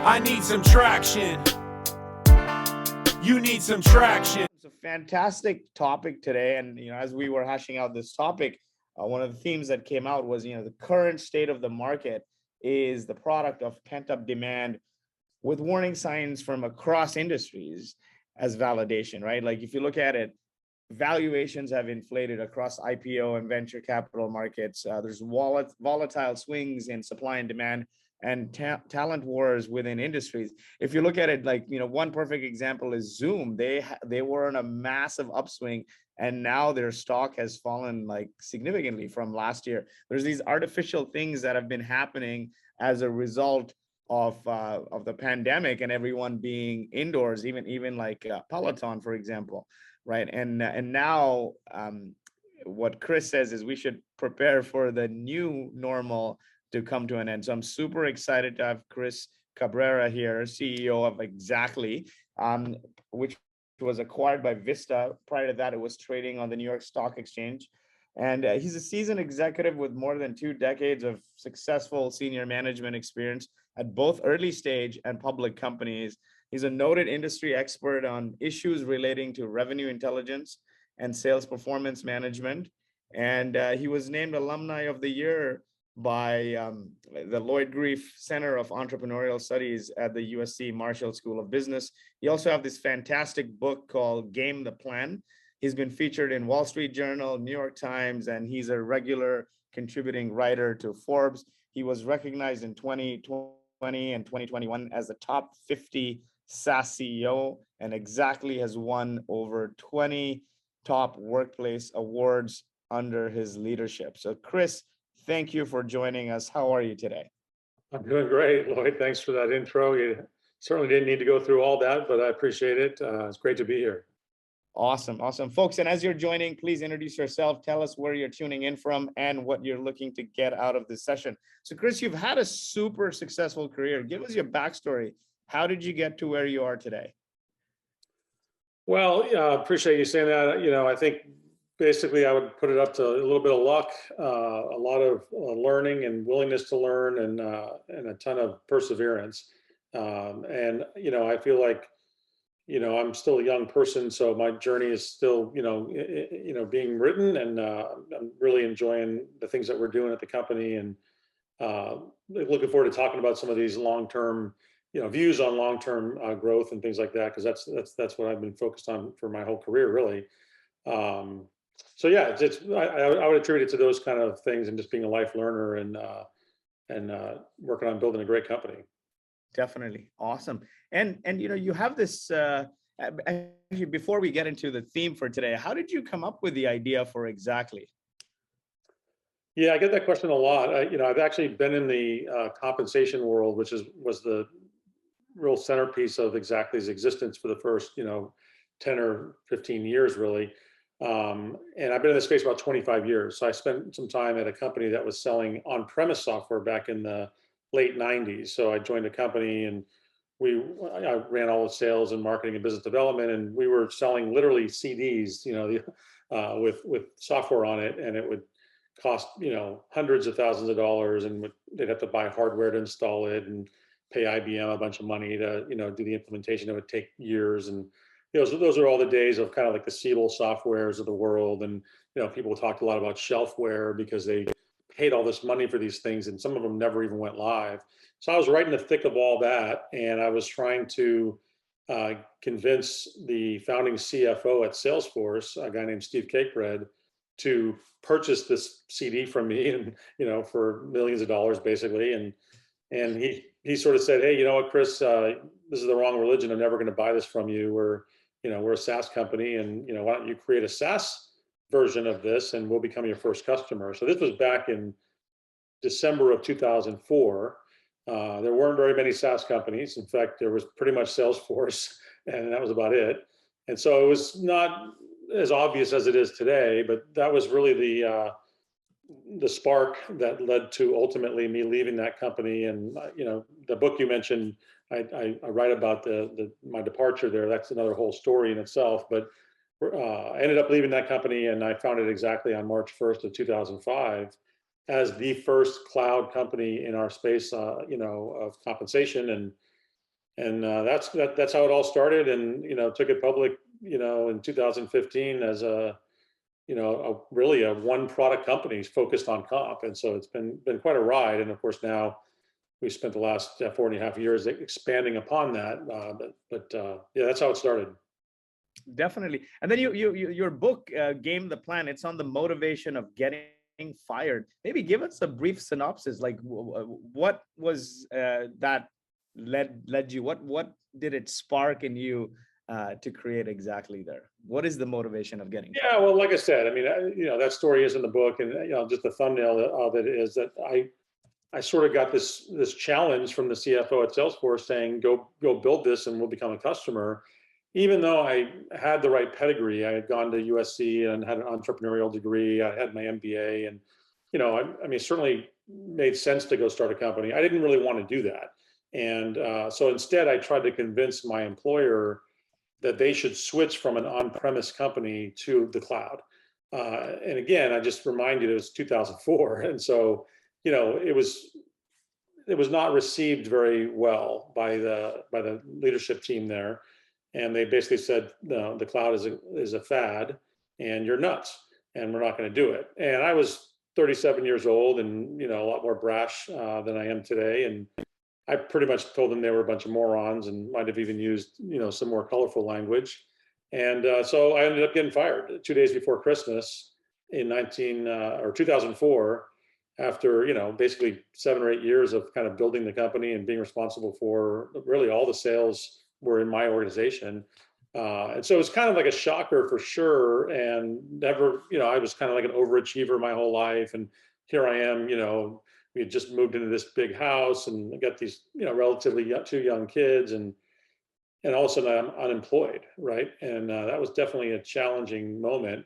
I need some traction. You need some traction. It's a fantastic topic today, and as we were hashing out this topic, one of the themes that came out was the current state of the market is the product of pent-up demand with warning signs from across industries as validation, right? Like if you look at it, valuations have inflated across IPO and venture capital markets. There's volatile swings in supply and demand and talent wars within industries. If you look at it, like one perfect example is Zoom. They were on a massive upswing, and now their stock has fallen like significantly from last year. There's these artificial things that have been happening as a result of the pandemic and everyone being indoors, even like Peloton, for example, right? And now what Chris says is we should prepare for the new normal to come to an end. So I'm super excited to have Chris Cabrera here, CEO of Xactly, which was acquired by Vista. Prior to that, it was trading on the New York Stock Exchange. And he's a seasoned executive with more than 2 decades of successful senior management experience at both early stage and public companies. He's a noted industry expert on issues relating to revenue intelligence and sales performance management. And he was named Alumni of the Year by the Lloyd Grief Center of Entrepreneurial Studies at the USC Marshall School of Business. He also have this fantastic book called Game the Plan. He's been featured in Wall Street Journal, New York Times, and he's a regular contributing writer to Forbes. He was recognized in 2020 and 2021 as the top 50 SaaS CEO, and Xactly has won over 20 top workplace awards under his leadership. So Chris, thank you for joining us. How are you today? I'm doing great, Lloyd. Thanks for that intro. You certainly didn't need to go through all that, but I appreciate it. It's great to be here. Awesome. Folks, and as you're joining, please introduce yourself, tell us where you're tuning in from and what you're looking to get out of this session. So Chris, you've had a super successful career. Give us your backstory. How did you get to where you are today? Well, appreciate you saying that. I think basically I would put it up to a little bit of luck, a lot of learning and willingness to learn, and a ton of perseverance. And I feel like I'm still a young person, so my journey is still being written, and I'm really enjoying the things that we're doing at the company, and looking forward to talking about some of these long-term views on long-term growth and things like that, because that's what I've been focused on for my whole career, really. So yeah, I would attribute it to those kind of things, and just being a life learner, and working on building a great company. Definitely. Awesome. And you have this, actually, before we get into the theme for today, how did you come up with the idea for Xactly? Yeah, I get that question a lot. I've actually been in the compensation world, which was the real centerpiece of Xactly's existence for the first 10 or 15 years, really. And I've been in this space about 25 years. So I spent some time at a company that was selling on-premise software back in the late 90s. So I joined a company, and I ran all the sales and marketing and business development, and we were selling literally CDs, with software on it, and it would cost hundreds of thousands of dollars, and they'd have to buy hardware to install it and pay IBM a bunch of money to do the implementation. It would take years, and so those are all the days of kind of like the Siebel softwares of the world, and people talked a lot about shelfware because they paid all this money for these things, and some of them never even went live. So I was right in the thick of all that, and I was trying to convince the founding CFO at Salesforce, a guy named Steve Cakebread, to purchase this CD from me, and for millions of dollars basically. And he sort of said, hey, you know what, Chris, this is the wrong religion. I'm never going to buy this from you. We're a SaaS company, and why don't you create a SaaS version of this, and we'll become your first customer. So this was back in December of 2004. There weren't very many SaaS companies. In fact, there was pretty much Salesforce, and that was about it. And so it was not as obvious as it is today, but that was really the spark that led to ultimately me leaving that company. And the book you mentioned, I write about my departure there. That's another whole story in itself. But I ended up leaving that company, and I founded Xactly on March 1st of 2005 as the first cloud company in our space, of compensation. And And that's how it all started. And, took it public, in 2015 as really a one product company focused on comp. And so it's been quite a ride. And of course, now we spent the last 4.5 years expanding upon that. Yeah, that's how it started. Definitely. And then your book, Game the Plan, it's on the motivation of getting fired. Maybe give us a brief synopsis. Like, what was that led you? What did it spark in you to create Xactly there? What is the motivation of getting fired? Yeah, well, like I said, I mean, that story is in the book, and just the thumbnail of it is that I sort of got this challenge from the CFO at Salesforce saying, go build this and we'll become a customer. Even though I had the right pedigree, I had gone to USC and had an entrepreneurial degree, I had my MBA, and I mean, certainly made sense to go start a company. I didn't really want to do that. And so instead, I tried to convince my employer that they should switch from an on-premise company to the cloud. And again, I just remind you, it was 2004. And so, it was not received very well by the leadership team there. And they basically said, no, the cloud is a fad and you're nuts and we're not going to do it. And I was 37 years old and, a lot more brash than I am today. And I pretty much told them they were a bunch of morons and might have even used, some more colorful language. And so I ended up getting fired 2 days before Christmas in 2004, after, basically 7 or 8 years of kind of building the company and being responsible for really all the sales were in my organization. And so it was kind of like a shocker for sure. And never, I was kind of like an overachiever my whole life. And here I am, we had just moved into this big house and I got these, relatively two young kids and all of a sudden I'm unemployed, right? And that was definitely a challenging moment.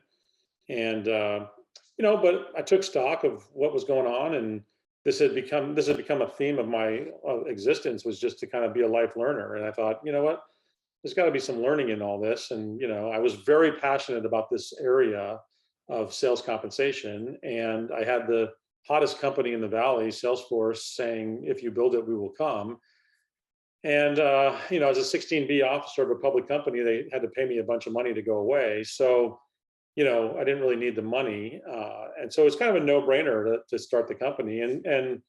And, but I took stock of what was going on, and this had become a theme of my existence, was just to kind of be a life learner. And I thought, you know what, there's got to be some learning in all this. And, I was very passionate about this area of sales compensation. And I had the hottest company in the Valley, Salesforce, saying, if you build it, we will come. And, as a 16B officer of a public company, they had to pay me a bunch of money to go away. So, I didn't really need the money. And so it's kind of a no-brainer to start the company. And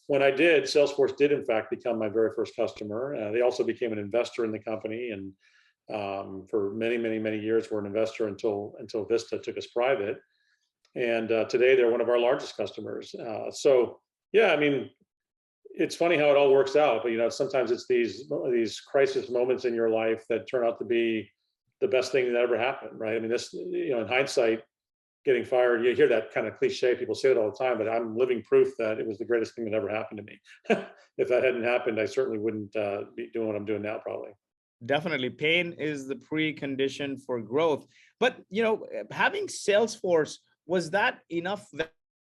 when I did, Salesforce did in fact become my very first customer. They also became an investor in the company. And for many, many, many years, were an investor until Vista took us private. And today they're one of our largest customers. So yeah, I mean, it's funny how it all works out, but sometimes it's these crisis moments in your life that turn out to be the best thing that ever happened, right? I mean, this, in hindsight, getting fired, you hear that kind of cliche, people say it all the time, but I'm living proof that it was the greatest thing that ever happened to me. If that hadn't happened, I certainly wouldn't be doing what I'm doing now, probably. Definitely. Pain is the precondition for growth. But, having Salesforce, was that enough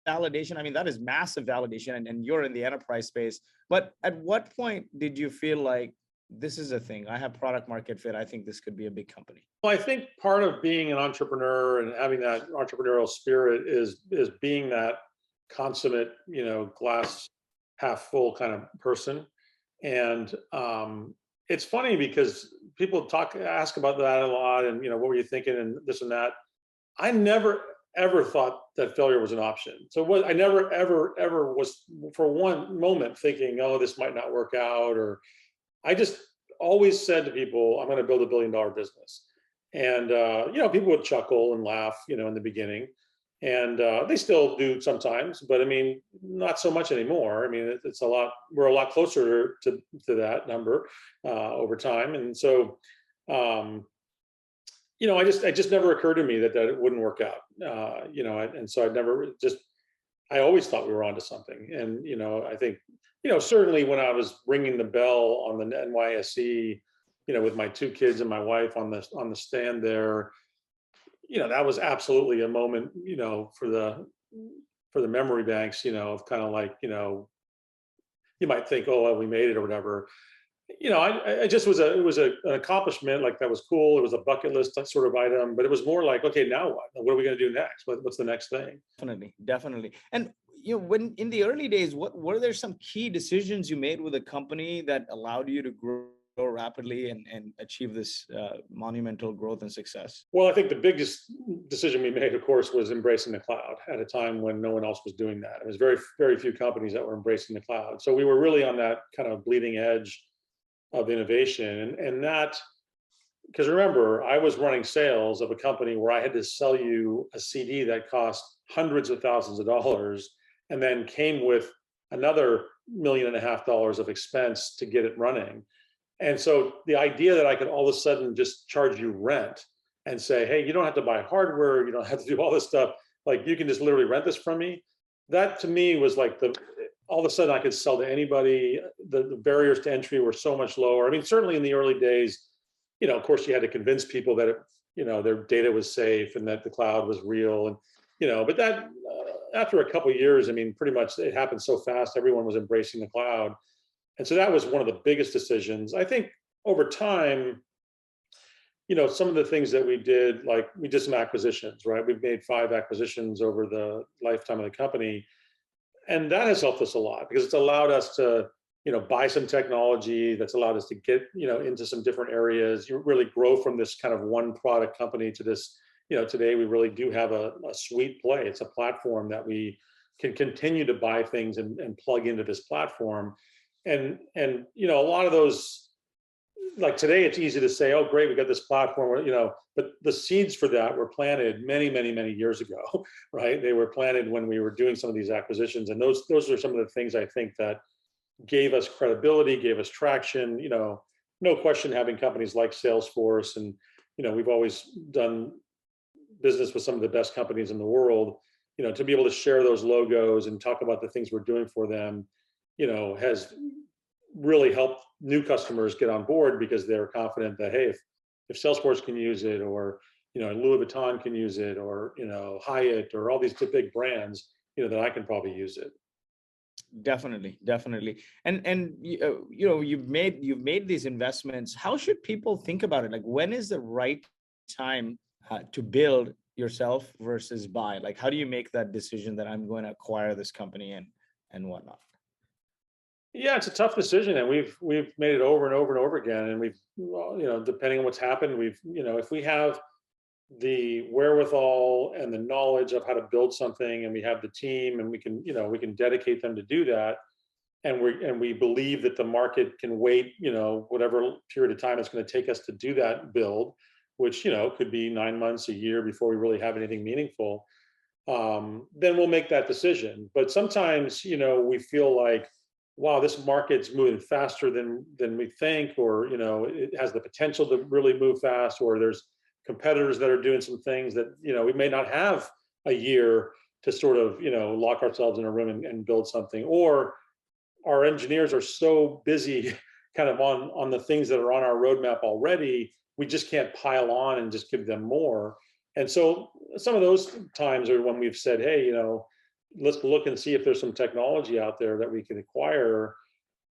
validation? I mean, that is massive validation, and you're in the enterprise space. But at what point did you feel like, this is a thing, I have product market fit, I think this could be a big company? Well, I think part of being an entrepreneur and having that entrepreneurial spirit is being that consummate, glass half full kind of person. And it's funny because people ask about that a lot, and what were you thinking and this and that. I never ever thought that failure was an option. So I never ever was for one moment thinking, oh, this might not work out, or I just always said to people, I'm going to build $1 billion business. And, people would chuckle and laugh, in the beginning, and they still do sometimes, but I mean, not so much anymore. I mean, we're a lot closer to that number over time. And so, it just never occurred to me that it wouldn't work out, and so I always thought we were onto something. And, I think, certainly when I was ringing the bell on the NYSE, with my 2 kids and my wife on the stand there, that was absolutely a moment, for the memory banks, of kind of like, you might think, oh, well, we made it or whatever. I just it was an accomplishment. Like, that was cool. It was a bucket list sort of item, but it was more like, okay, now what? What are we going to do next? What's the next thing? Definitely. And when in the early days, were there some key decisions you made with the company that allowed you to grow rapidly and achieve this monumental growth and success? Well, I think the biggest decision we made, of course, was embracing the cloud at a time when no one else was doing that. It was very, very few companies that were embracing the cloud. So we were really on that kind of bleeding edge of innovation. And that, because remember, I was running sales of a company where I had to sell you a CD that cost hundreds of thousands of dollars and then came with another $1.5 million of expense to get it running. And so the idea that I could all of a sudden just charge you rent and say, hey, you don't have to buy hardware, you don't have to do all this stuff, like you can just literally rent this from me. That to me was like all of a sudden I could sell to anybody. The barriers to entry were so much lower. I mean, certainly in the early days, of course you had to convince people that their data was safe and that the cloud was real. And, but that after a couple of years, I mean, pretty much it happened so fast, everyone was embracing the cloud. And so that was one of the biggest decisions. I think over time, some of the things that we did, like we did some acquisitions, right? We've made 5 acquisitions over the lifetime of the company. And that has helped us a lot because it's allowed us to, buy some technology that's allowed us to get, into some different areas. You really grow from this kind of one product company to this, today we really do have a suite play. It's a platform that we can continue to buy things and plug into this platform. And a lot of those, like today, it's easy to say, oh, great, we got this platform, but the seeds for that were planted many, many, many years ago, right? They were planted when we were doing some of these acquisitions. And those are some of the things I think that gave us credibility, gave us traction, no question having companies like Salesforce. And, we've always done business with some of the best companies in the world, to be able to share those logos and talk about the things we're doing for them, has really helped new customers get on board because they're confident that, hey, if Salesforce can use it, or, Louis Vuitton can use it, or, Hyatt, or all these big brands, that I can probably use it. Definitely. And you've made these investments. How should people think about it? Like, when is the right time to build yourself versus buy? Like, how do you make that decision that I'm going to acquire this company and whatnot? Yeah, it's a tough decision, and we've made it over and over and over again. And we've, depending on what's happened, if we have the wherewithal and the knowledge of how to build something, and we have the team, and we can dedicate them to do that, and we believe that the market can wait, whatever period of time it's going to take us to do that build, which could be 9 months, a year before we really have anything meaningful. Then we'll make that decision. But sometimes, we feel like, wow, this market's moving faster than we think, or it has the potential to really move fast, or there's competitors that are doing some things that we may not have a year to sort of lock ourselves in a room and build something, or our engineers are so busy kind of on the things that are on our roadmap already, we just can't pile on and just give them more. And so some of those times are when we've said, hey, let's look and see if there's some technology out there that we can acquire.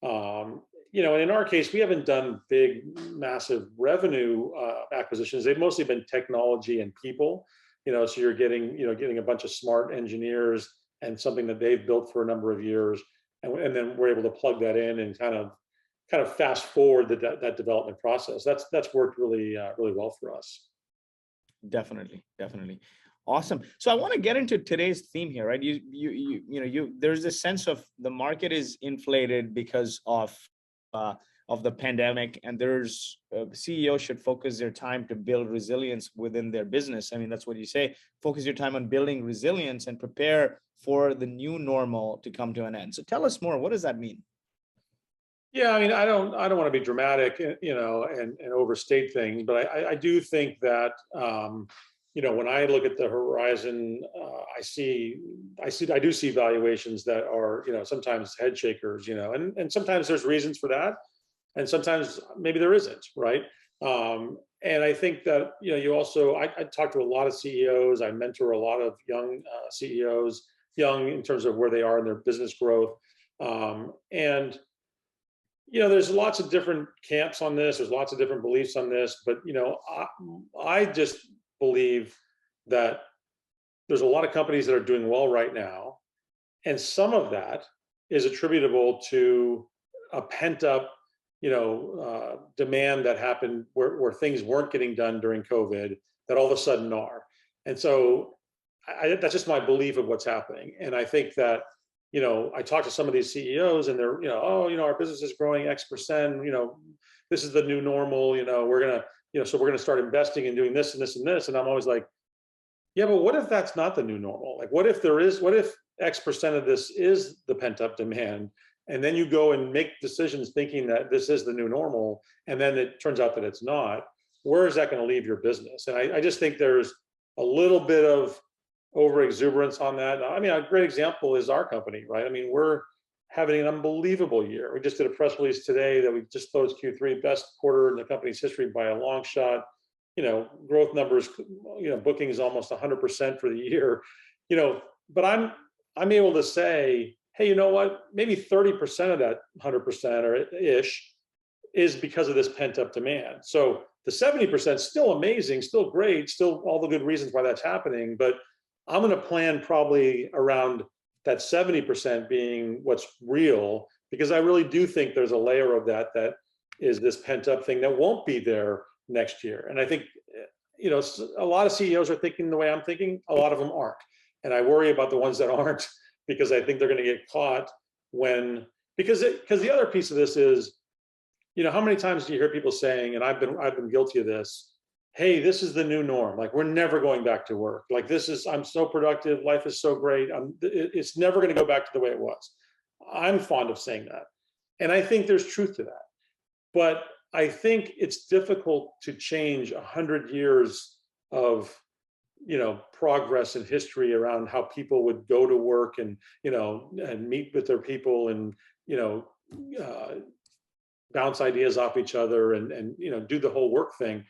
And in our case, we haven't done big, massive revenue acquisitions. They've mostly been technology and people. So you're getting a bunch of smart engineers and something that they've built for a number of years, and then we're able to plug that in and kind of fast forward that development process. That's worked really well for us. Definitely. Awesome. So I want to get into today's theme here, right? There's this sense of the market is inflated because of the pandemic, and there's CEOs should focus their time to build resilience within their business. I mean, that's what you say. Focus your time on building resilience and prepare for the new normal to come to an end. So tell us more. What does that mean? Yeah, I mean, I don't want to be dramatic, and overstate things, but I do think that when I look at the horizon, I do see valuations that are sometimes head shakers, and sometimes there's reasons for that, and sometimes maybe there isn't, right? And I think that you also I talk to a lot of CEOs, I mentor a lot of young CEOs, young in terms of where they are in their business growth, and there's lots of different camps on this. There's lots of different beliefs on this, but I just believe that there's a lot of companies that are doing well right now, and some of that is attributable to a pent-up demand that happened where things weren't getting done during COVID that all of a sudden are. And so that's just my belief of what's happening. And I think that, I talk to some of these CEOs and they're, our business is growing X%, this is the new normal, we're going to, so we're going to start investing and doing this and this and this. And I'm always like, yeah, but what if that's not the new normal? Like, what if X% of this is the pent up demand? And then you go and make decisions thinking that this is the new normal, and then it turns out that it's not. Where is that going to leave your business? And I just think there's a little bit of over exuberance on that. I mean, a great example is our company, right? I mean, we're having an unbelievable year. We just did a press release today that we just closed Q3, best quarter in the company's history by a long shot. Growth numbers, bookings almost 100% for the year. But I'm able to say, hey, you know what? Maybe 30% of that 100% or ish is because of this pent up demand. So the 70% still amazing, still great, still all the good reasons why that's happening. But I'm going to plan probably around that 70% being what's real, because I really do think there's a layer of that is this pent up thing that won't be there next year. And I think, a lot of CEOs are thinking the way I'm thinking, a lot of them aren't. And I worry about the ones that aren't, because I think they're going to get caught because the other piece of this is, how many times do you hear people saying, and I've been guilty of this, hey, this is the new norm. Like, we're never going back to work. Like, I'm so productive. Life is so great. It's never going to go back to the way it was. I'm fond of saying that. And I think there's truth to that. But I think it's difficult to change 100 years of, progress in history around how people would go to work and, and meet with their people and, bounce ideas off each other and do the whole work thing.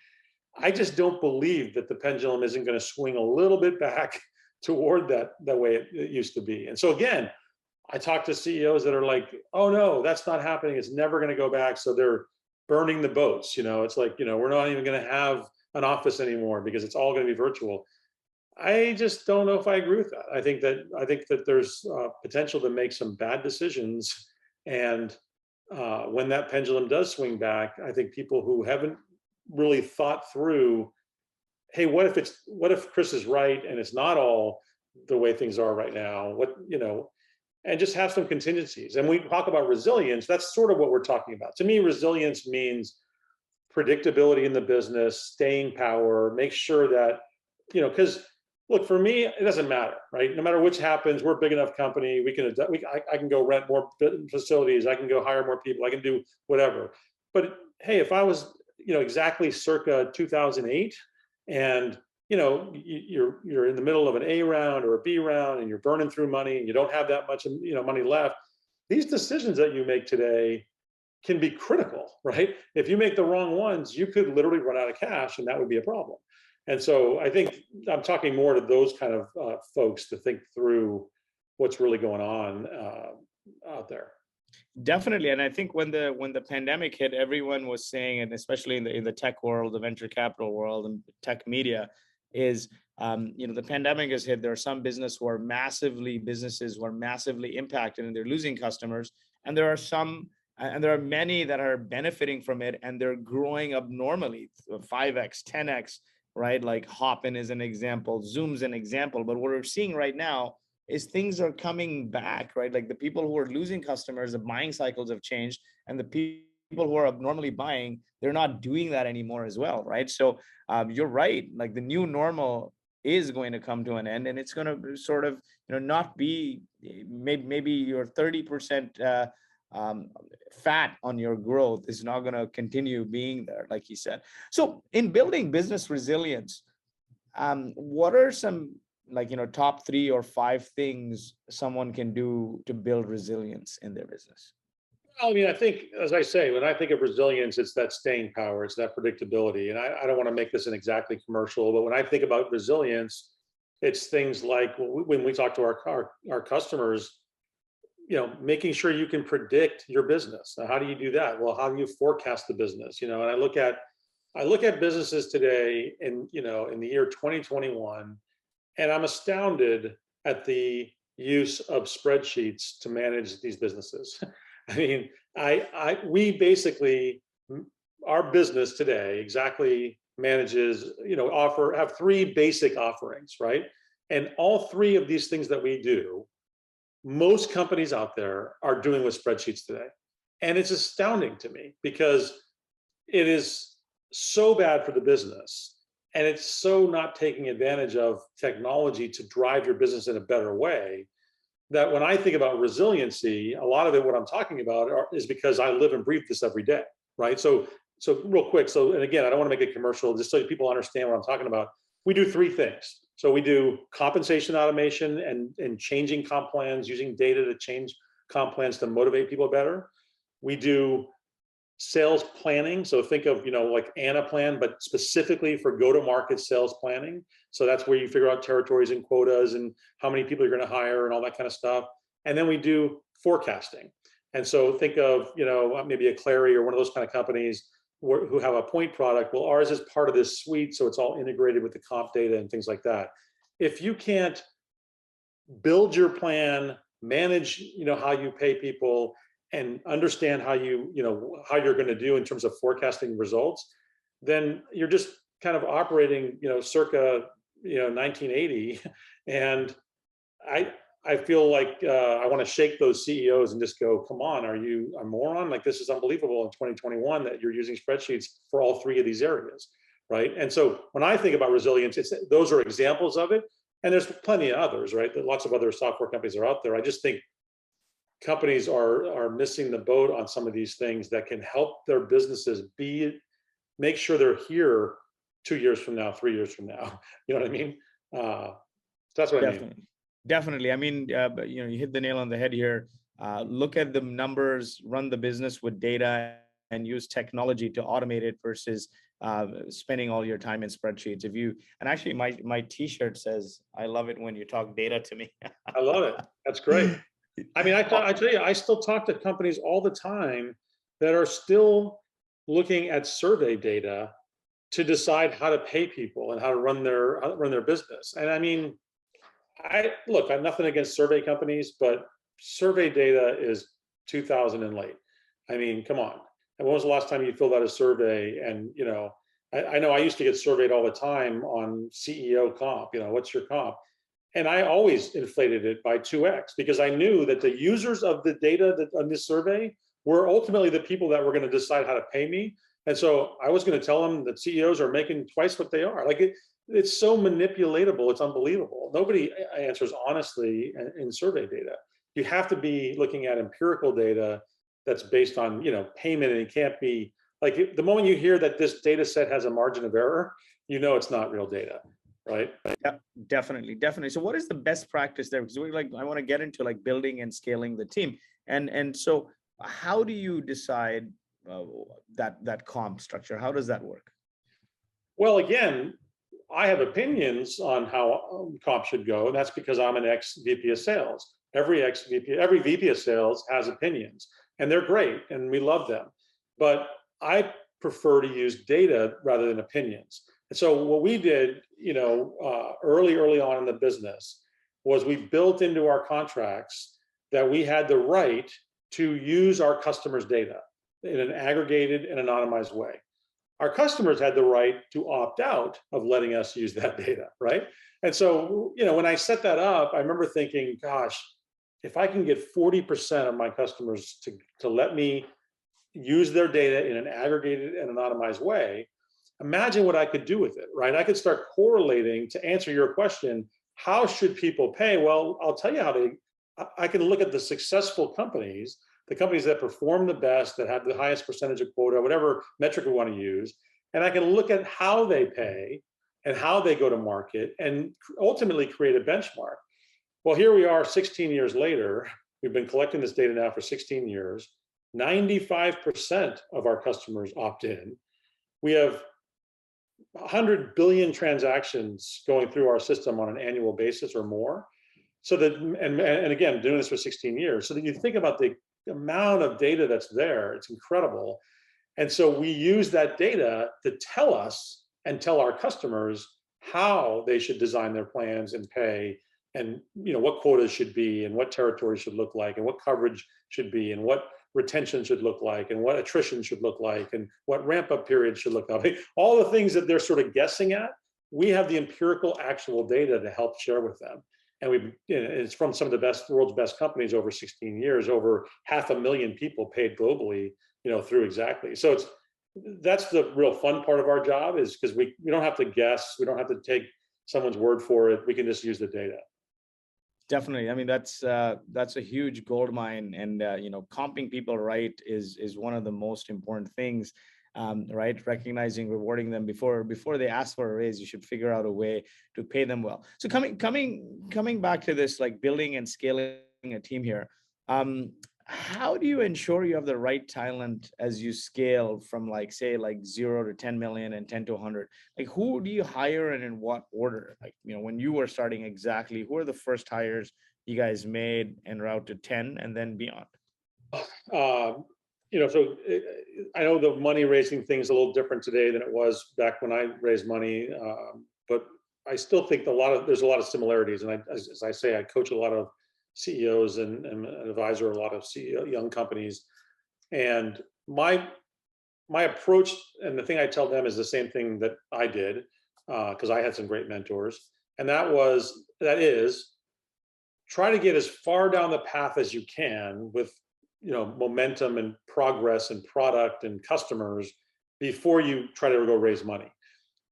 I just don't believe that the pendulum isn't going to swing a little bit back toward that way it used to be. And so again, I talk to CEOs that are like, oh no, that's not happening. It's never going to go back. So they're burning the boats. It's like, we're not even going to have an office anymore because it's all going to be virtual. I just don't know if I agree with that. I think that there's potential to make some bad decisions. And when that pendulum does swing back, I think people who haven't really thought through, hey, what if Chris is right and it's not all the way things are right now? And just have some contingencies. And we talk about resilience. That's sort of what we're talking about. To me, resilience means predictability in the business, staying power, make sure that, because look, for me, it doesn't matter, right? No matter which happens, we're a big enough company. I can go rent more facilities. I can go hire more people. I can do whatever. But hey, if I was, Xactly circa 2008, and you're in the middle of an A round or a B round, and you're burning through money, and you don't have that much, money left. These decisions that you make today can be critical, right? If you make the wrong ones, you could literally run out of cash, and that would be a problem. And so I think I'm talking more to those kind of folks to think through what's really going on out there. Definitely. And I think when the pandemic hit, everyone was saying, and especially in the tech world, the venture capital world and tech media, is the pandemic has hit. There are some businesses who are massively impacted and they're losing customers. And there are many that are benefiting from it and they're growing abnormally, 5x, 10x, right? Like Hopin is an example, Zoom's an example. But what we're seeing right now is things are coming back, right? Like the people who are losing customers, the buying cycles have changed, and the people who are abnormally buying, they're not doing that anymore as well, right? So you're right. Like the new normal is going to come to an end, and it's going to sort of, not be maybe your 30% fat on your growth is not going to continue being there, like he said. So in building business resilience, what are some top 3 or 5 things someone can do to build resilience in their business? I mean, I think, as I say, when I think of resilience, it's that staying power, it's that predictability. And I don't want to make this an Xactly commercial, but when I think about resilience, it's things like when we talk to our customers, making sure you can predict your business. Now, how do you do that? Well, how do you forecast the business? And I look at businesses today in the year 2021, and I'm astounded at the use of spreadsheets to manage these businesses. I mean, we basically, our business today Xactly manages, have three basic offerings, right? And all three of these things that we do, most companies out there are doing with spreadsheets today. And it's astounding to me because it is so bad for the business, and it's so not taking advantage of technology to drive your business in a better way, that when I think about resiliency, a lot of it, what I'm talking about is because I live and breathe this every day, right? So real quick, and again, I don't want to make a commercial, just so people understand what I'm talking about. We do three things. So we do compensation automation and changing comp plans, using data to change comp plans to motivate people better. We do sales planning. So think of, like Anaplan, but specifically for go-to-market sales planning. So that's where you figure out territories and quotas and how many people you're going to hire and all that kind of stuff. And then we do forecasting. And so think of, maybe a Clary or one of those kind of companies who have a point product. Well, ours is part of this suite, so it's all integrated with the comp data and things like that. If you can't build your plan, manage, how you pay people, and understand how you're going to do in terms of forecasting results, then you're just kind of operating, circa, 1980. And I feel like I want to shake those CEOs and just go, come on, are you a moron? Like, this is unbelievable in 2021 that you're using spreadsheets for all three of these areas, right? And so when I think about resilience, those are examples of it. And there's plenty of others, right? Lots of other software companies are out there. I just think companies are missing the boat on some of these things that can help their businesses make sure they're here 2 years from now, 3 years from now. You know what I mean? That's what I mean. Definitely. I mean, you hit the nail on the head here. Look at the numbers, run the business with data, and use technology to automate it versus spending all your time in spreadsheets. And actually my t-shirt says, I love it when you talk data to me. I love it. That's great. I mean, I tell you, I still talk to companies all the time that are still looking at survey data to decide how to pay people and how to run their business. And I mean, I have nothing against survey companies, but survey data is 2000 and late. I mean, come on. And when was the last time you filled out a survey? And, I know I used to get surveyed all the time on CEO comp, what's your comp? And I always inflated it by 2x because I knew that the users of the data on this survey were ultimately the people that were going to decide how to pay me. And so I was going to tell them that CEOs are making twice what they are. Like it's so manipulatable. It's unbelievable. Nobody answers honestly in survey data. You have to be looking at empirical data that's based on, payment, and it can't be like the moment you hear that this data set has a margin of error, it's not real data. Right. Yeah, definitely. So what is the best practice there? Because I want to get into like building and scaling the team. And so how do you decide that comp structure? How does that work? Well, again, I have opinions on how comp should go. And that's because I'm an ex-VP of sales. Every VP of sales has opinions, and they're great and we love them. But I prefer to use data rather than opinions. And so what we did, early on in the business was we built into our contracts that we had the right to use our customers' data in an aggregated and anonymized way. Our customers had the right to opt out of letting us use that data, right? And so, when I set that up, I remember thinking, gosh, if I can get 40% of my customers to let me use their data in an aggregated and anonymized way, imagine what I could do with it, right? I could start correlating to answer your question. How should people pay? Well, I'll tell you I can look at the successful companies, the companies that perform the best, that have the highest percentage of quota, whatever metric we want to use. And I can look at how they pay and how they go to market and ultimately create a benchmark. Well, here we are 16 years later. We've been collecting this data now for 16 years. 95% of our customers opt in. We have 100 billion transactions going through our system on an annual basis or more. So that, and again, doing this for 16 years. So that you think about the amount of data that's there, it's incredible. And so we use that data to tell us and tell our customers how they should design their plans and pay, and what quotas should be and what territories should look like and what coverage should be and what retention should look like and what attrition should look like and what ramp up period should look like. All the things that they're sort of guessing at, we have the empirical actual data to help share with them. And it's from some of the world's best companies over 16 years, over 500,000 people paid globally, through Xactly. So that's the real fun part of our job, is because we don't have to guess, we don't have to take someone's word for it. We can just use the data. Definitely. I mean, that's a huge gold mine, and comping people right is one of the most important things, right? Recognizing, rewarding them before they ask for a raise. You should figure out a way to pay them well. So coming back to this, like building and scaling a team here, how do you ensure you have the right talent as you scale from say 0 to 10 million and 10 to 100? Like, who do you hire and in what order? Like, when you were starting Xactly, who are the first hires you guys made en route to 10 and then beyond? So I know the money raising thing is a little different today than it was back when I raised money, but I still think there's a lot of similarities. And as I say, I coach a lot of CEOs and advisor a lot of young companies. And my approach, and the thing I tell them, is the same thing that I did, because I had some great mentors. And that is try to get as far down the path as you can with momentum and progress and product and customers before you try to go raise money.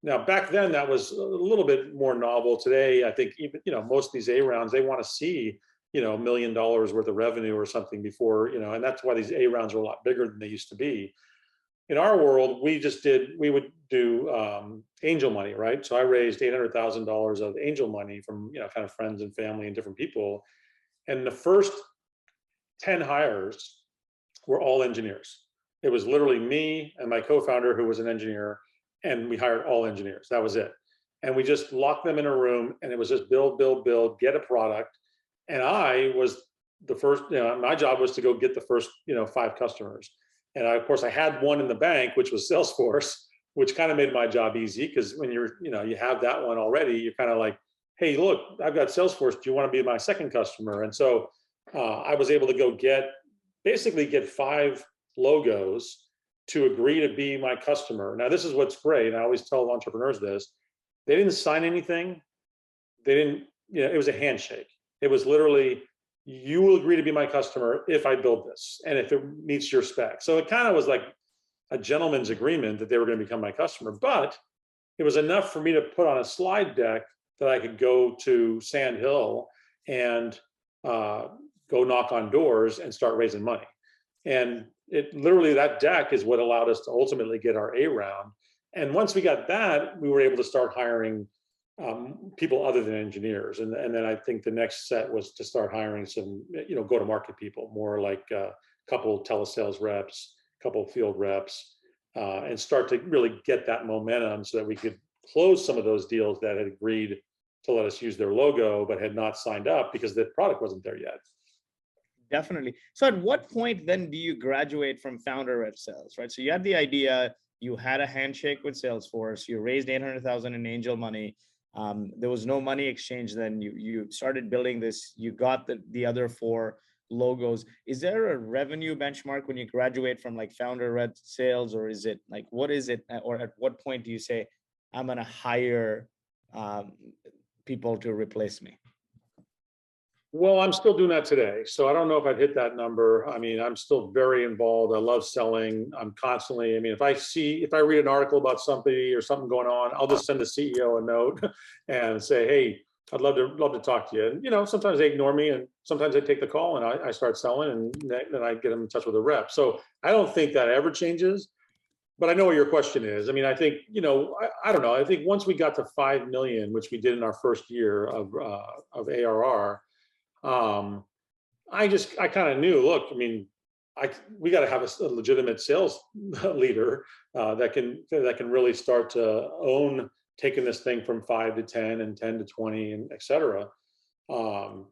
Now, back then, that was a little bit more novel. Today, I think even most of these A rounds, they want to see $1 million worth of revenue or something before, and that's why these A rounds are a lot bigger than they used to be. In our world, we would do angel money, right? So I raised $800,000 of angel money from kind of friends and family and different people, and the first 10 hires were all engineers. It was literally me and my co-founder, who was an engineer, and we hired all engineers. That was it. And we just locked them in a room, and it was just build, get a product. And I was the first, my job was to go get the first, 5 customers. And of course I had one in the bank, which was Salesforce, which kind of made my job easy, because when you have that one already, you're kind of like, hey, look, I've got Salesforce. Do you want to be my second customer? And so I was able to go get 5 logos to agree to be my customer. Now, this is what's great, and I always tell entrepreneurs this: they didn't sign anything. They didn't, it was a handshake. It was literally, you will agree to be my customer if I build this and if it meets your spec. So it kind of was like a gentleman's agreement that they were going to become my customer, but it was enough for me to put on a slide deck that I could go to Sand Hill and go knock on doors and start raising money. And that deck is what allowed us to ultimately get our A round. And once we got that, we were able to start hiring people other than engineers. And then I think the next set was to start hiring some, go-to-market people, more like a couple telesales reps, a couple field reps, and start to really get that momentum so that we could close some of those deals that had agreed to let us use their logo, but had not signed up because the product wasn't there yet. Definitely. So at what point then do you graduate from founder at sales, right? So you had the idea, you had a handshake with Salesforce, you raised 800,000 in angel money. There was no money exchange. Then you started building this, you got the other 4 logos. Is there a revenue benchmark when you graduate from founder at sales, or is it what is it? Or at what point do you say, I'm going to hire people to replace me? Well, I'm still doing that today. So I don't know if I'd hit that number. I mean, I'm still very involved. I love selling. I'm constantly, if I read an article about somebody or something going on, I'll just send the CEO a note and say, hey, I'd love to talk to you. And, sometimes they ignore me, and sometimes they take the call, and I start selling, and then I get them in touch with a rep. So I don't think that ever changes, but I know what your question is. I think, I don't know. I think once we got to 5 million, which we did in our first year of ARR, I kind of knew, look, we got to have a legitimate sales leader that can really start to own taking this thing from 5 to 10 and 10 to 20 and et cetera. And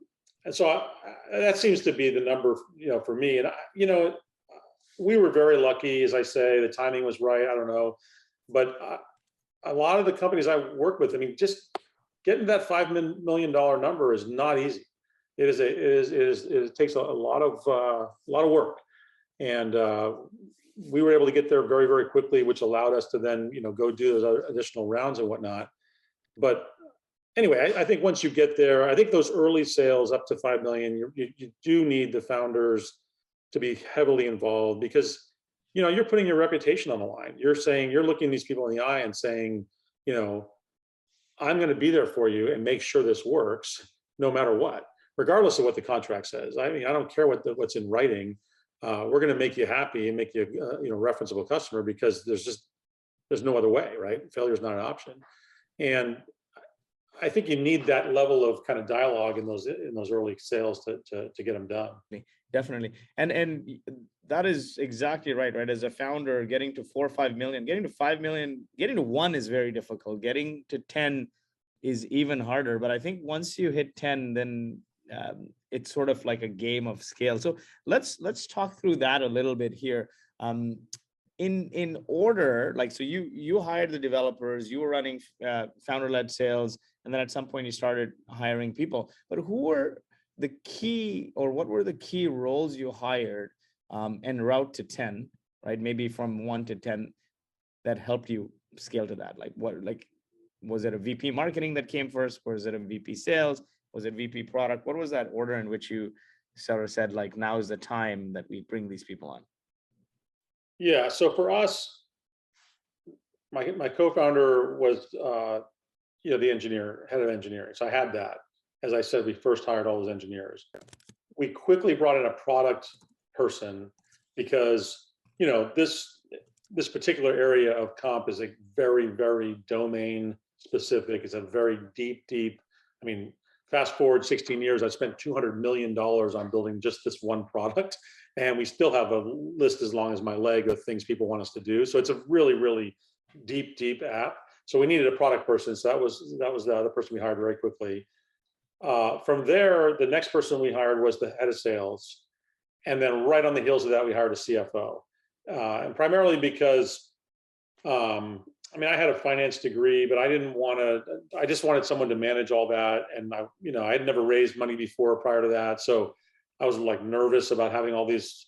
so that seems to be the number, for me. And we were very lucky, as I say, the timing was right. I don't know, but a lot of the companies I work with, just getting that $5 million number is not easy. It takes a lot of work, And we were able to get there very, very quickly, which allowed us to then, go do those other additional rounds and whatnot. But anyway, I think once you get there, I think those early sales up to 5 million, you do need the founders to be heavily involved, because you're putting your reputation on the line. You're looking these people in the eye and saying, I'm going to be there for you and make sure this works no matter what, regardless of what the contract says. I mean, I don't care what's in writing. We're going to make you happy and make you referenceable customer, because there's no other way, right? Failure is not an option. And I think you need that level of kind of dialogue in those early sales to get them done. Definitely. And that is exactly right, right? As a founder, getting to 4 or 5 million, getting to 5 million, getting to 1 is very difficult. Getting to 10 is even harder. But I think once you hit 10, then it's sort of like a game of scale. So let's talk through that a little bit here. In order, like, so you hired the developers, you were running founder-led sales, and then at some point you started hiring people. But who were the key, or what were the key roles you hired en route to 10, right? Maybe from 1 to 10 that helped you scale to that? Like was it a VP marketing that came first? Was it a VP sales? Was it VP product? What was that order in which you sort of said, like, now is the time that we bring these people on? Yeah. So for us, my co-founder was, the engineer, head of engineering. So I had that. As I said, we first hired all those engineers. We quickly brought in a product person, because, this particular area of comp is a very, very domain specific. It's a very deep, I mean, fast forward 16 years, I spent $200 million on building just this one product. And we still have a list as long as my leg of things people want us to do. So it's a really, really deep app. So we needed a product person. So that was the other person we hired very quickly. From there, the next person we hired was the head of sales. And then right on the heels of that, we hired a CFO. And primarily because, I had a finance degree, but I just wanted someone to manage all that. And I had never raised money before prior to that. So I was like nervous about having all this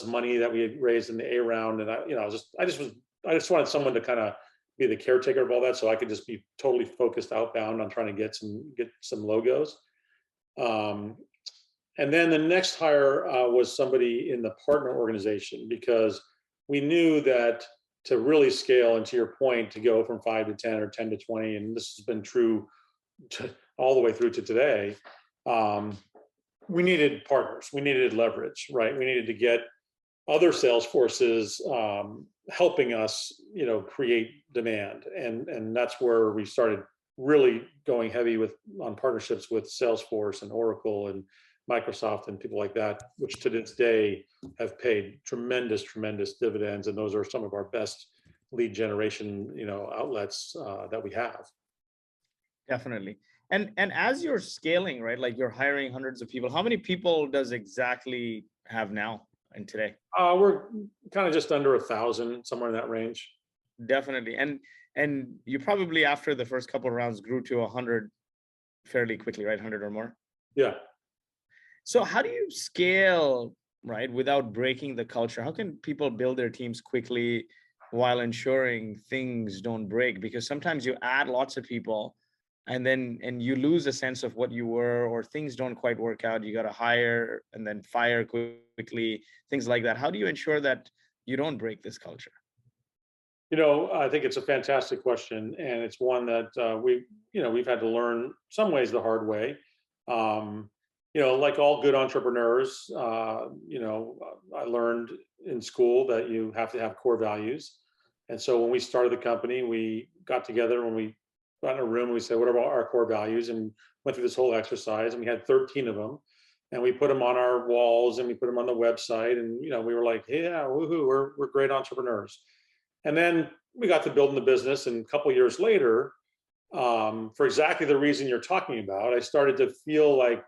money that we had raised in the A round. And I just wanted someone to kind of be the caretaker of all that, so I could just be totally focused outbound on trying to get some logos. And then the next hire was somebody in the partner organization, because we knew that to really scale, and to your point, to go from 5 to 10 or 10 to 20, and this has been true all the way through to today, we needed partners, we needed leverage, right? We needed to get other sales forces helping us, create demand, and that's where we started really going heavy on partnerships with Salesforce and Oracle and Microsoft and people like that, which to this day have paid tremendous dividends, and those are some of our best lead generation, outlets that we have. Definitely. And as you're scaling, right, like you're hiring hundreds of people, how many people does Xactly have now and today? We're kind of just under 1,000, somewhere in that range. Definitely. And you probably, after the first couple of rounds, grew to 100 fairly quickly, right? 100 or more. Yeah. So how do you scale, right, without breaking the culture? How can people build their teams quickly while ensuring things don't break? Because sometimes you add lots of people and you lose a sense of what you were, or things don't quite work out. You got to hire and then fire quickly, things like that. How do you ensure that you don't break this culture? I think it's a fantastic question, and it's one that we've had to learn some ways the hard way. Like all good entrepreneurs, I learned in school that you have to have core values. And so when we started the company, we got together and we got in a room and we said, what are our core values? And went through this whole exercise, and we had 13 of them. And we put them on our walls and we put them on the website. And, we were like, hey, yeah, woohoo, we're great entrepreneurs. And then we got to building the business. And a couple of years later, for exactly the reason you're talking about, I started to feel like,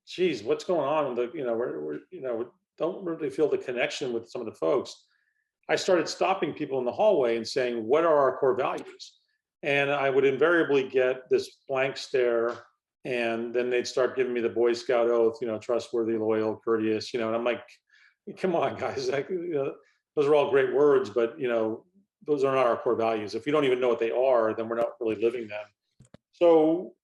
geez, what's going on? We don't really feel the connection with some of the folks. I started stopping people in the hallway and saying, what are our core values? And I would invariably get this blank stare, and then they'd start giving me the Boy Scout oath, trustworthy, loyal, courteous, and I'm like, come on, guys. Those are all great words, but those are not our core values. If we don't even know what they are, then we're not really living them. So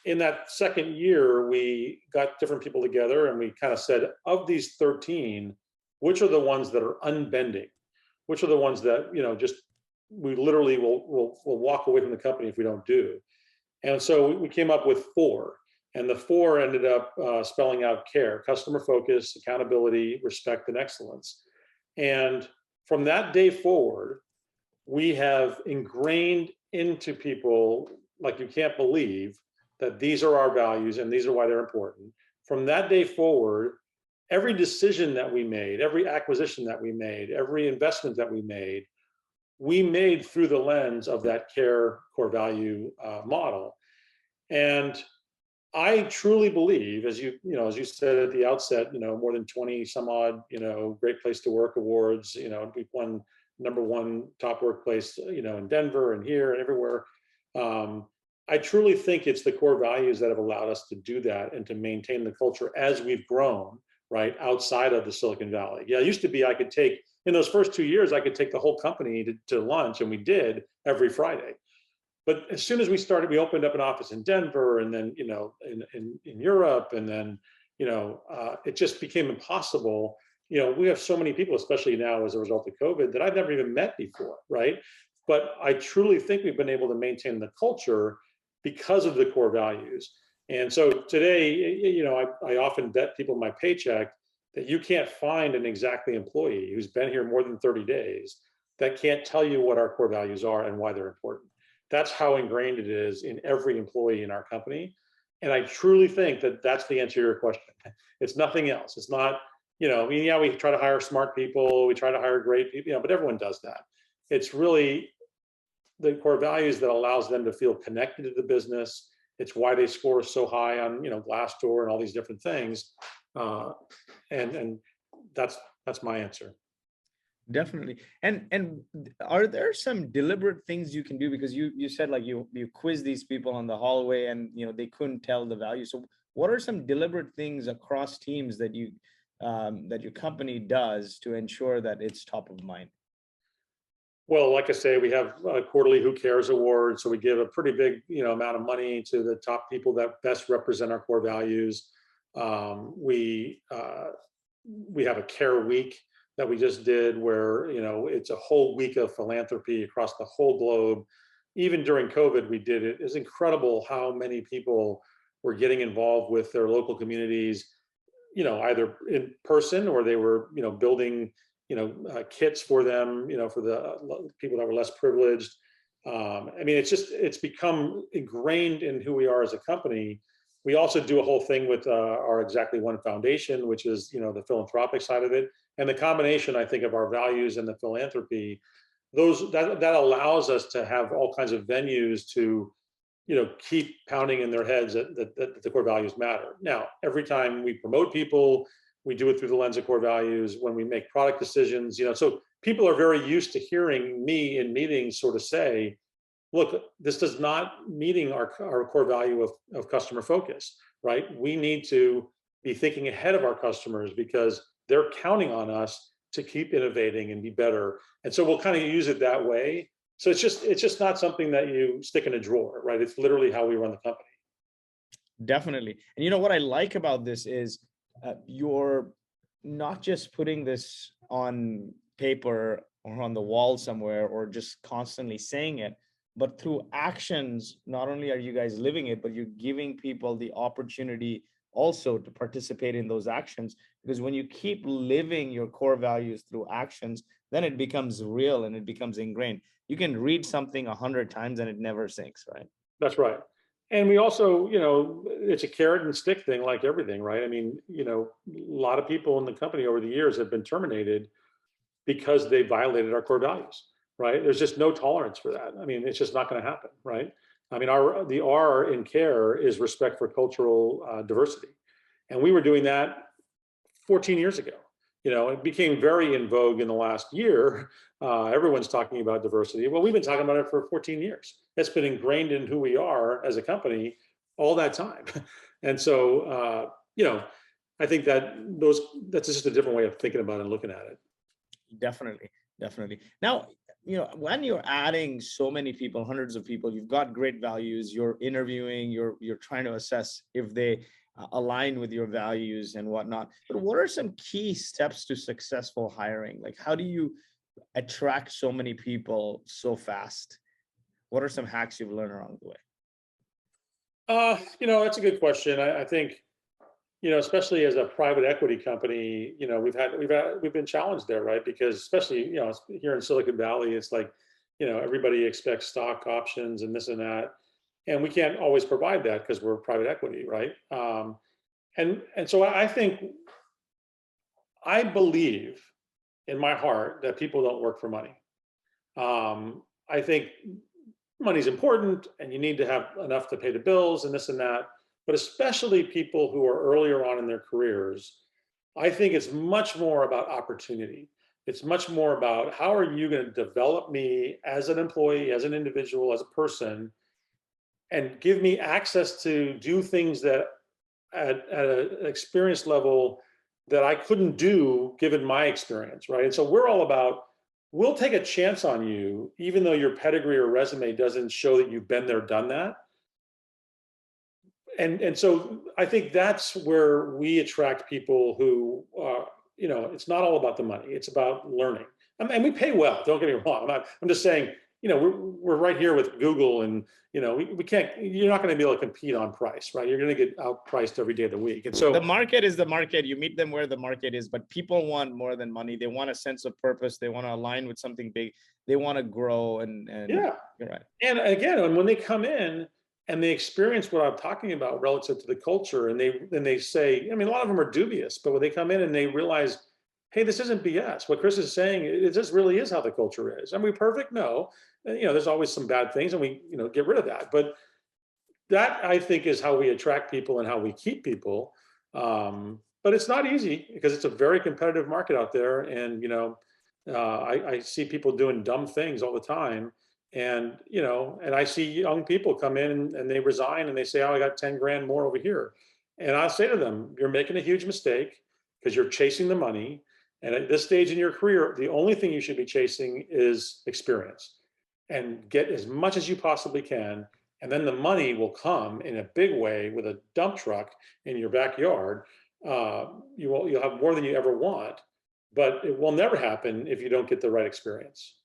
in that second year, we got different people together and we kind of said, of these 13, which are the ones that are unbending? Which are the ones that, just we literally will walk away from the company if we don't do? And so we came up with 4. And the 4 ended up spelling out care, customer focus, accountability, respect, and excellence. And from that day forward, we have ingrained into people, like you can't believe, that these are our values and these are why they're important. From that day forward, every decision that we made, every acquisition that we made, every investment that we made through the lens of that care core value model. And I truly believe, as you said at the outset, more than 20 some odd, Great Place to Work awards, we've won #1 top workplace, in Denver and here and everywhere. I truly think it's the core values that have allowed us to do that and to maintain the culture as we've grown, right, outside of the Silicon Valley. Yeah, it used to be in those first 2 years, I could take the whole company to lunch, and we did every Friday. But as soon as we opened up an office in Denver, and then in Europe, and then it just became impossible. We have so many people, especially now as a result of COVID, that I've never even met before, right? But I truly think we've been able to maintain the culture because of the core values. And so today, I often bet people my paycheck that you can't find an Xactly employee who's been here more than 30 days that can't tell you what our core values are and why they're important. That's how ingrained it is in every employee in our company. And I truly think that that's the answer to your question. It's nothing else. It's not, we try to hire smart people, we try to hire great people, but everyone does that. It's really the core values that allows them to feel connected to the business. It's why they score so high on, Glassdoor and all these different things. And that's my answer. Definitely. And are there some deliberate things you can do? Because you said like you quiz these people on the hallway and they couldn't tell the value. So what are some deliberate things across teams that that your company does to ensure that it's top of mind? Well, like I say, we have a quarterly Who Cares award. So we give a pretty big, amount of money to the top people that best represent our core values. We have a care week that we just did where, it's a whole week of philanthropy across the whole globe. Even during COVID, we did it. It's incredible how many people were getting involved with their local communities, either in person or they were, building kits for them, for the people that were less privileged. It's become ingrained in who we are as a company. We also do a whole thing with our Xactly One Foundation, which is, the philanthropic side of it. And the combination, I think, of our values and the philanthropy, that allows us to have all kinds of venues to, keep pounding in their heads that the core values matter. Now, every time we promote people, we do it through the lens of core values. When we make product decisions, so people are very used to hearing me in meetings sort of say, look, this does not meeting our core value of customer focus, right? We need to be thinking ahead of our customers because they're counting on us to keep innovating and be better. And so we'll kind of use it that way. So it's just not something that you stick in a drawer, right? It's literally how we run the company. Definitely. And what I like about this is you're not just putting this on paper or on the wall somewhere or just constantly saying it, but through actions. Not only are you guys living it, but you're giving people the opportunity also to participate in those actions. Because when you keep living your core values through actions, then it becomes real and it becomes ingrained. You can read something 100 times and it never sinks, right? That's right. And we also, it's a carrot and stick thing, like everything, right? A lot of people in the company over the years have been terminated because they violated our core values, right? There's just no tolerance for that. It's just not going to happen, right? The R in care is respect for cultural diversity. And we were doing that 14 years ago. It became very in vogue in the last year. Everyone's talking about diversity. Well, we've been talking about it for 14 years. It's been ingrained in who we are as a company all that time. And so, I think that's just a different way of thinking about it and looking at it. Definitely, definitely. Now, when you're adding so many people, hundreds of people, you've got great values, you're interviewing, you're trying to assess if they align with your values and whatnot. But what are some key steps to successful hiring? Like, how do you attract so many people so fast? What are some hacks you've learned along the way? That's a good question. I think, especially as a private equity company, we've been challenged there, right? Because especially, here in Silicon Valley, it's like, everybody expects stock options and this and that, and we can't always provide that because we're private equity, right? And so I think, I believe in my heart that people don't work for money. I think money's important and you need to have enough to pay the bills and this and that, but especially people who are earlier on in their careers, I think it's much more about opportunity. It's much more about how are you going to develop me as an employee, as an individual, as a person, and give me access to do things that at an experience level that I couldn't do given my experience, right? And so we're all about, we'll take a chance on you, even though your pedigree or resume doesn't show that you've been there, done that. And so I think that's where we attract people who, it's not all about the money. It's about learning. And we pay well, don't get me wrong. I'm just saying, we're right here with Google, and, we can't, you're not going to be able to compete on price, right? You're going to get outpriced every day of the week. And so the market is the market. You meet them where the market is, but people want more than money. They want a sense of purpose. They want to align with something big. They want to grow. And yeah, you're right. And again, when they come in and they experience what I'm talking about relative to the culture, and they say, I mean, a lot of them are dubious, but when they come in and they realize, hey, this isn't BS. What Chris is saying, it just really is how the culture is. Are we perfect? No. There's always some bad things, and we, get rid of that. But that, I think, is how we attract people and how we keep people. But it's not easy because it's a very competitive market out there. And, I see people doing dumb things all the time. And, and I see young people come in and they resign and they say, oh, I got 10 grand more over here. And I say to them, you're making a huge mistake because you're chasing the money. And at this stage in your career, the only thing you should be chasing is experience, and get as much as you possibly can. And then the money will come in a big way with a dump truck in your backyard. You'll have more than you ever want, but it will never happen if you don't get the right experience.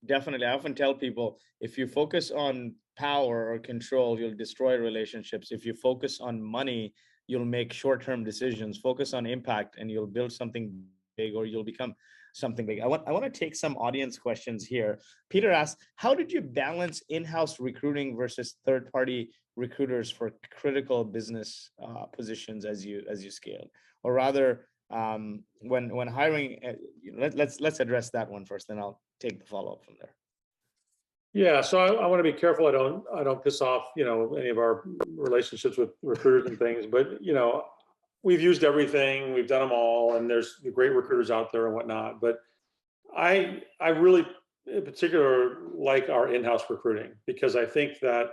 Definitely. I often tell people, if you focus on power or control, you'll destroy relationships. If you focus on money, you'll make short-term decisions. Focus on impact and you'll build something big, or you'll become something big. I want to take some audience questions here. Peter asks, how did you balance in-house recruiting versus third-party recruiters for critical business positions as you scaled? Or rather, when hiring, let's address that one first, then I'll take the follow-up from there. Yeah, so I want to be careful I don't piss off any of our relationships with recruiters and things, but we've used everything, we've done them all, and there's great recruiters out there and whatnot. But I really, in particular, like our in-house recruiting, because I think that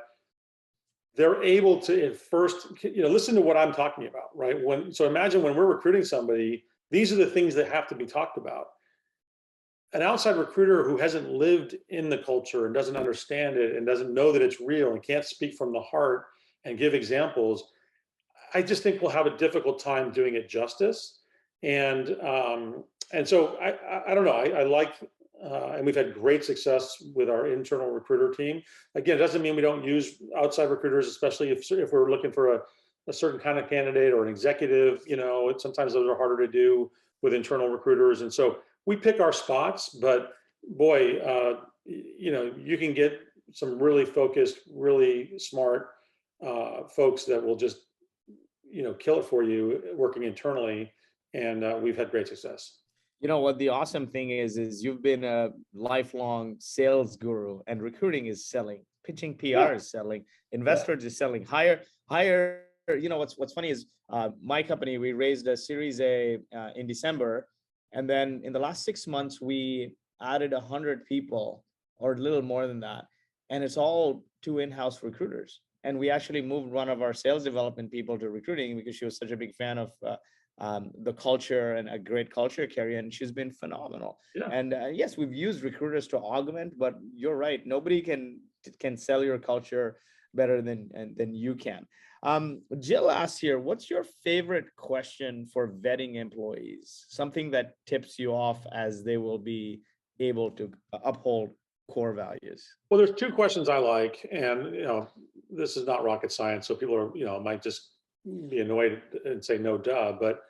they're able to at first, listen to what I'm talking about, right? So imagine when we're recruiting somebody, these are the things that have to be talked about. An outside recruiter who hasn't lived in the culture and doesn't understand it and doesn't know that it's real and can't speak from the heart and give examples, I just think we'll have a difficult time doing it justice. And so I don't know. I like, and we've had great success with our internal recruiter team. Again, it doesn't mean we don't use outside recruiters, especially if we're looking for a certain kind of candidate or an executive. Sometimes those are harder to do with internal recruiters, and so we pick our spots. But boy, you can get some really focused, really smart folks that will just kill it for you working internally, and we've had great success. What the awesome thing is you've been a lifelong sales guru, and recruiting is selling, pitching PR is selling, investors is selling. Hire. What's funny is my company, we raised a Series A in December, and then in the last 6 months we added 100 people, or a little more than that, and it's all to in-house recruiters. And we actually moved one of our sales development people to recruiting because she was such a big fan of the culture and a great culture carrier, and she's been phenomenal. Yeah. And yes, we've used recruiters to augment, but you're right. Nobody can sell your culture better than you can. Jill asks here, what's your favorite question for vetting employees? Something that tips you off as they will be able to uphold core values. Well, there's two questions I like, and this is not rocket science, so people are might just be annoyed and say no, duh. But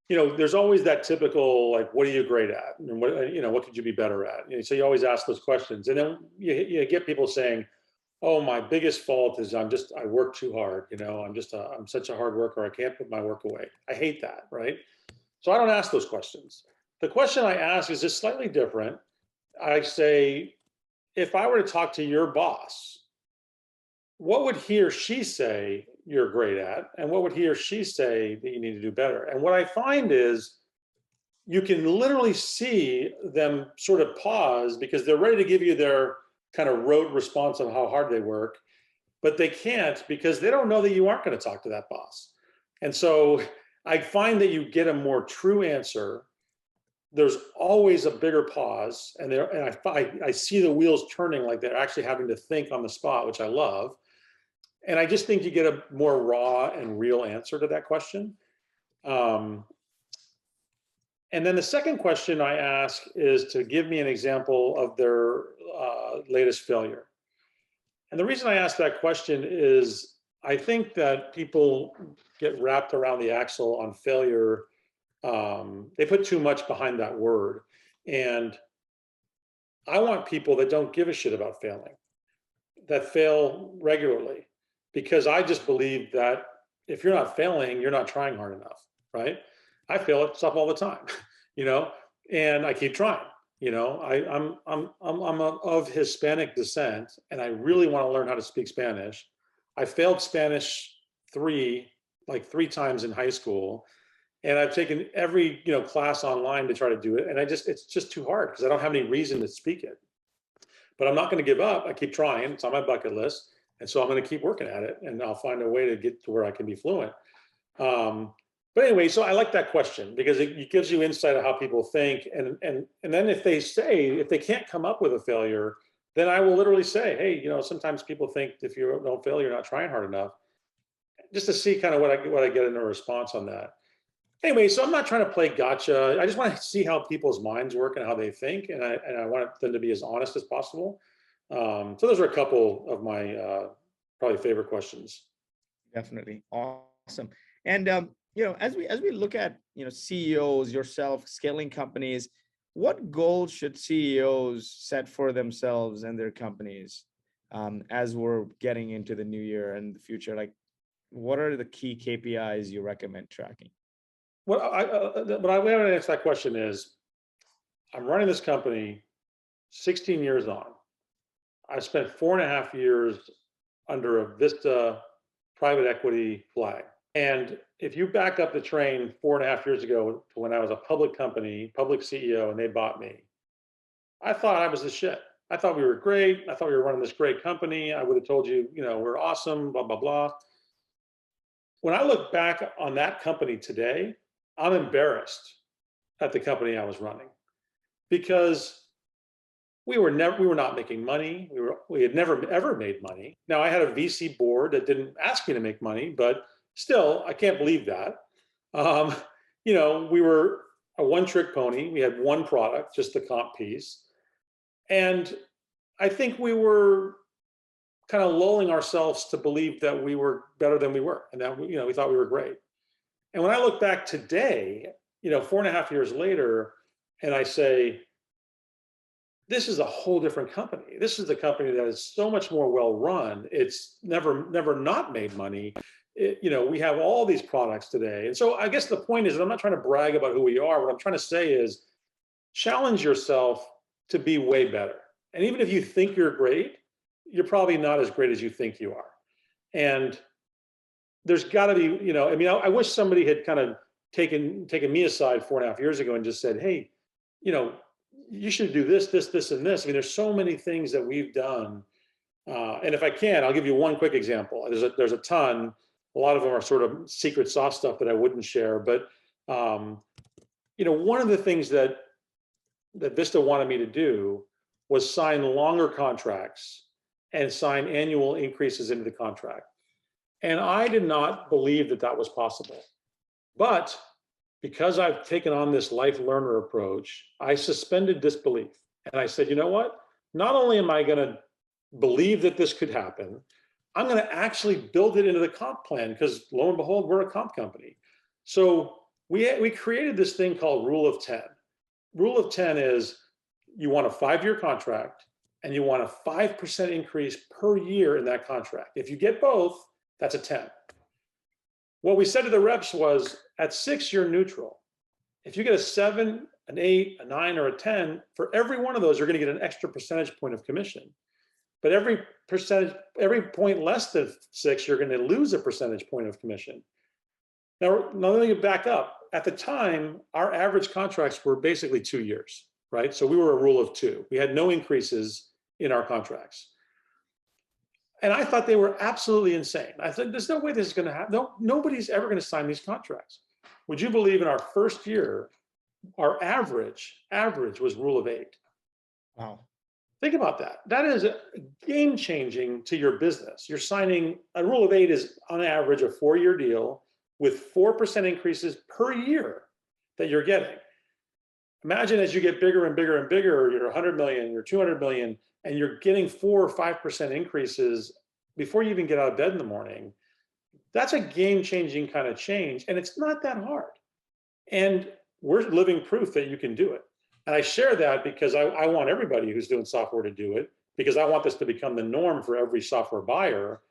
there's always that typical, like, what are you great at, and what could you be better at? So you always ask those questions, and then you get people saying, oh, my biggest fault is I work too hard. I'm such a hard worker. I can't put my work away. I hate that, right? So I don't ask those questions. The question I ask is just slightly different. I say, if I were to talk to your boss, what would he or she say you're great at? And what would he or she say that you need to do better? And what I find is you can literally see them sort of pause because they're ready to give you their kind of rote response on how hard they work, but they can't because they don't know that you aren't going to talk to that boss. And so I find that you get a more true answer. There's always a bigger pause, and I see the wheels turning, like they're actually having to think on the spot, which I love. And I just think you get a more raw and real answer to that question. And then the second question I ask is to give me an example of their latest failure. And the reason I ask that question is I think that people get wrapped around the axle on failure. They put too much behind that word. And I want people that don't give a shit about failing, that fail regularly, because I just believe that if you're not failing, you're not trying hard enough, right? I fail at stuff all the time, and I keep trying. I'm of Hispanic descent, and I really want to learn how to speak Spanish. I failed Spanish three times in high school, and I've taken every class online to try to do it, and it's just too hard because I don't have any reason to speak it. But I'm not going to give up. I keep trying. It's on my bucket list, and so I'm going to keep working at it, and I'll find a way to get to where I can be fluent. But anyway, so I like that question because it gives you insight of how people think. And then if they can't come up with a failure, then I will literally say, hey, sometimes people think if you don't fail, you're not trying hard enough, just to see kind of what I get in a response on that. Anyway, so I'm not trying to play gotcha. I just want to see how people's minds work and how they think. And I want them to be as honest as possible. So those are a couple of my probably favorite questions. Definitely. Awesome. And as we look at CEOs, yourself, scaling companies, what goals should CEOs set for themselves and their companies as we're getting into the new year and the future? Like, what are the key KPIs you recommend tracking? What I want to answer that question is, I'm running this company 16 years on. I spent 4.5 years under a Vista private equity flag. And if you back up the train 4.5 years ago to when I was a public company, public CEO, and they bought me, I thought I was the shit. I thought we were great. I thought we were running this great company. I would have told you, we're awesome, blah, blah, blah. When I look back on that company today, I'm embarrassed at the company I was running because we were not making money. We had never ever made money. Now I had a VC board that didn't ask me to make money, but still, I can't believe that. We were a one-trick pony. We had one product, just the comp piece. And I think we were kind of lulling ourselves to believe that we were better than we were, and that we thought we were great. And when I look back today, 4.5 years later, and I say, this is a whole different company. This is a company that is so much more well-run. It's never not made money. We have all these products today. And so I guess the point is, I'm not trying to brag about who we are. What I'm trying to say is challenge yourself to be way better. And even if you think you're great, you're probably not as great as you think you are. And there's got to be, I wish somebody had kind of taken me aside 4.5 years ago and just said, hey, you should do this, this, this, and this. There's so many things that we've done. And if I can, I'll give you one quick example. There's a ton. a lot of them are sort of secret sauce stuff that I wouldn't share. But one of the things that Vista wanted me to do was sign longer contracts and sign annual increases into the contract. And I did not believe that that was possible. But because I've taken on this life learner approach, I suspended disbelief. And I said, you know what? Not only am I going to believe that this could happen, I'm going to actually build it into the comp plan, because lo and behold, we're a comp company. So we created this thing called Rule of 10. Rule of 10 is you want a 5-year contract and you want a 5% increase per year in that contract. If you get both, that's a 10. What we said to the reps was, at 6, you're neutral. If you get a 7, an 8, a 9, or a 10, for every one of those, you're going to get an extra percentage point of commission. But every point less than 6, you're going to lose a percentage point of commission. Now let me back up. At the time, our average contracts were basically 2 years, right? So we were a rule of 2. We had no increases in our contracts. And I thought they were absolutely insane. I said, there's no way this is going to happen. No, nobody's ever going to sign these contracts. Would you believe in our first year, our average was rule of 8. Wow. Think about that. That is game changing to your business. You're signing, a rule of 8 is on average a 4-year deal with 4% increases per year that you're getting. Imagine as you get bigger and bigger and bigger, you're 100 million, you're 200 million, and you're getting 4 or 5% increases before you even get out of bed in the morning. That's a game-changing kind of change, and it's not that hard. And we're living proof that you can do it. And I share that because I want everybody who's doing software to do it, because I want this to become the norm for every software buyer,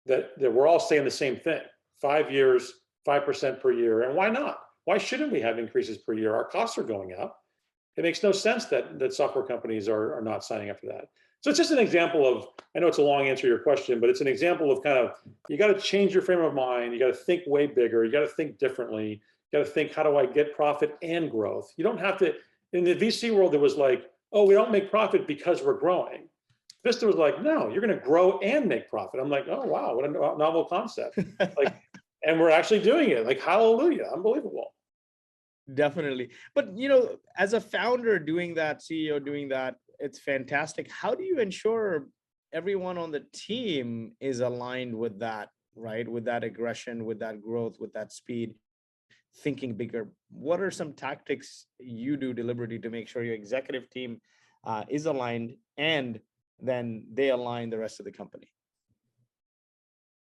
that we're all saying the same thing. 5 years, 5% per year, and why not? Why shouldn't we have increases per year? Our costs are going up. It makes no sense that software companies are not signing up for that. So it's just an example of, I know it's a long answer to your question, but it's an example of kind of, you got to change your frame of mind. You got to think way bigger. You got to think differently. You got to think, how do I get profit and growth? You don't have to, in the VC world, it was like, oh, we don't make profit because we're growing. Vista was like, no, you're going to grow and make profit. I'm like, oh, wow, what a novel concept. Like, and we're actually doing it. Like, hallelujah, unbelievable. Definitely. But, as a founder doing that, CEO doing that, it's fantastic. How do you ensure everyone on the team is aligned with that, right? With that aggression, with that growth, with that speed, thinking bigger? What are some tactics you do deliberately to make sure your executive team is aligned, and then they align the rest of the company?